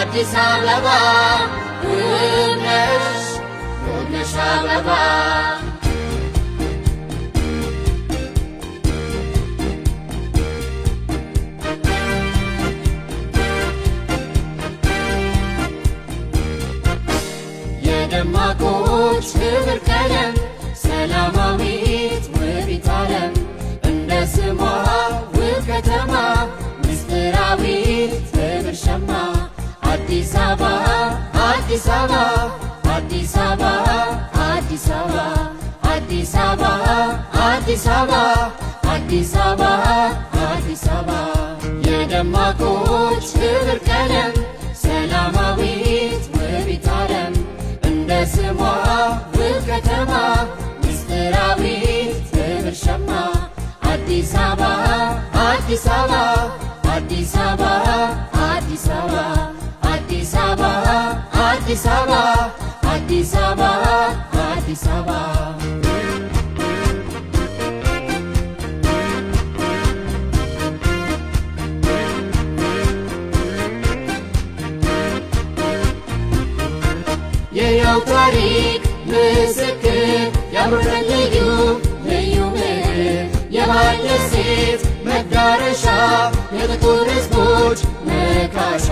አዲስ አበባ ውብ ነሽ ውብ ነሽ አበባ የደማቆች ኅብር ቀለም ሰላማዊት ውቢት ዓለም እንደ ስሟ ውብ ከተማ ምስጢራዊት ኅብር ሸማ አዲስ አበባ አዲስ አበባ አዲስ አበባ አዲስ አበባ አዲስ አበባ አዲስ አበባ አዲስ አበባ አዲስ አበባ የደማቆች ኅብር ቀለም ሰላማዊት ውቢት ዓለም እንደ ስሟ ውብ ከተማ ምስጢራዊት ኅብር ሸማ አዲስ አበባ አዲስ አበባ አዲስ አበባ አዲስ አበባ አዲስ አበባ አዲስ አበባ አዲስ አበባ አዲስ አበባ የያው ታሪክ ምስክር ያብረን ልዩ ልዩ ምድር የባህል ደሴት መዳረሻ የጥቁር ሕዝቦች መካሻ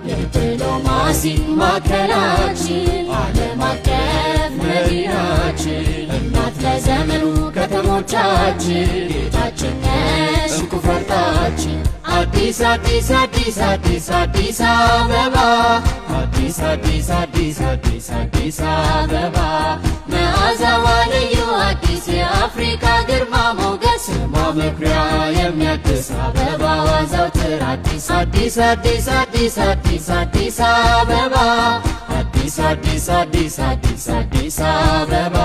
የዲፕሎማሲ ማዕከላችን ዓለም አቀፍ መዲናችን እናት ለዘመኑ ከተሞቻችን ጌጣችን ነሽ እንቁ ፈርጣችን አዲስ አዲስ አዲስ አዲስ አዲስ አበባ አዲስ አዲስ አዲስ አዲስ አዲስ አበባ መዓዛዋ ልዩ አዲስ የአፍሪካ ግርማ ሞገስ ስሟ መኩሪያ የሚያድስ አበባዋ ዘውትር አዲስ አዲስ አዲስ አዲስ አዲስ አዲስ አበባ አዲስ አዲስ አዲስ አዲስ አዲስ አበባ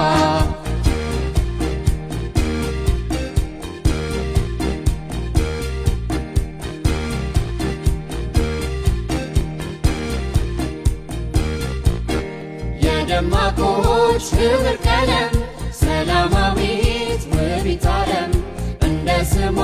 የደማቆች ኅብር ቀለም ሰላማዊት ውቢት ዓለም እንደ ስሟ